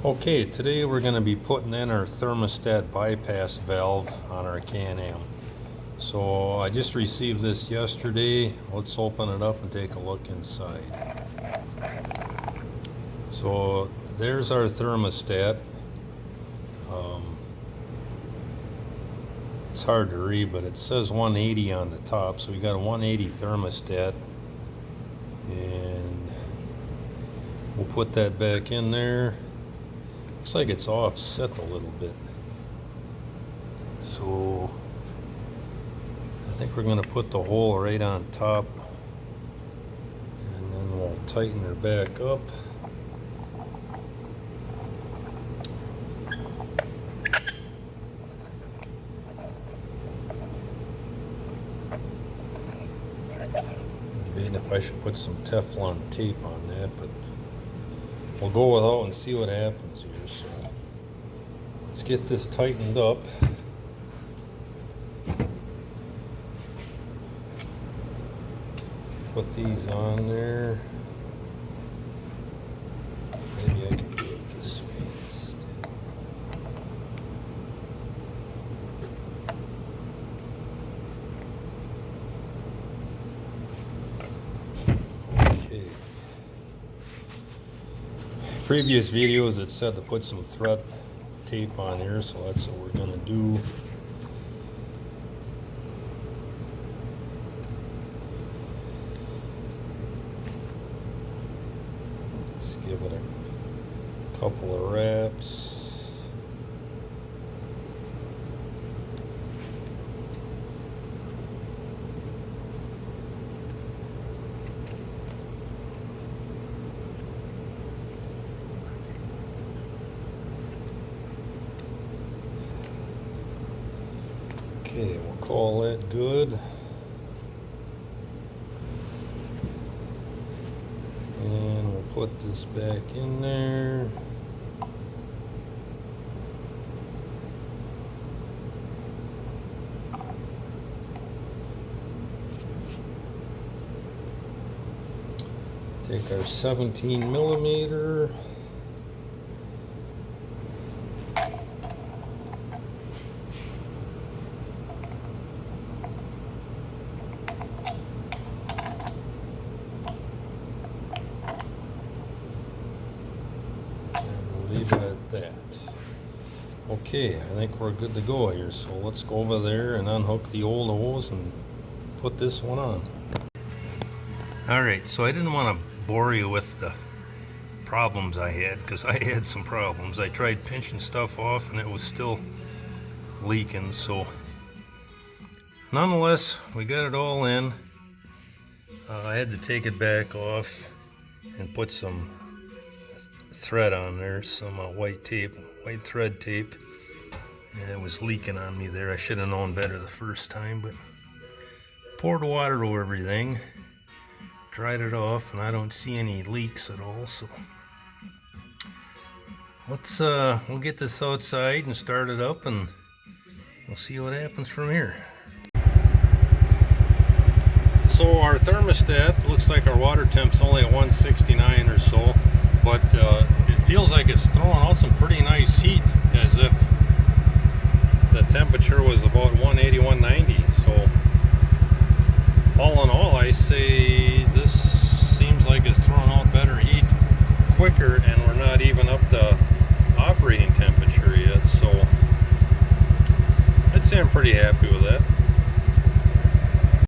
Okay, today we're going to be putting in our thermostat bypass valve on our Can-Am. So I just received this yesterday. Let's open it up and take a look inside. So there's our thermostat. It's hard to read, but it says 180 on the top. So we got a 180 thermostat, and we'll put that back in there. Looks like it's offset a little bit. So I think we're going to put the hole right on top, and then we'll tighten her back up. Debating if I should put some Teflon tape on that, but we'll go without and see what happens here. So let's get this tightened up. Put these on there. Maybe I can do it this way instead. Okay. Previous videos it said to put some thread tape on here, so that's what we're going to do. Just give it a couple of wraps. Okay, we'll call that good. And we'll put this back in there. Take our 17 millimeter. Leave it at that. Okay, I think we're good to go here. So let's go over there and unhook the old hose and put this one on. Alright, so I didn't want to bore you with the problems I had, because I had some problems. I tried pinching stuff off and it was still leaking. So nonetheless, we got it all in. I had to take it back off and put some thread on there, some white thread tape, and it was leaking on me there. I should have known better the first time, but poured water over everything, dried it off, and I don't see any leaks at all. So let's we'll get this outside and start it up, and we'll see what happens from here. So our thermostat looks like our water temp's only at 169 or so, but it feels like it's throwing out some pretty nice heat, as if the temperature was about 180, 190. So all in all, I say this seems like it's throwing out better heat quicker, and we're not even up to operating temperature yet. So I'd say I'm pretty happy with that.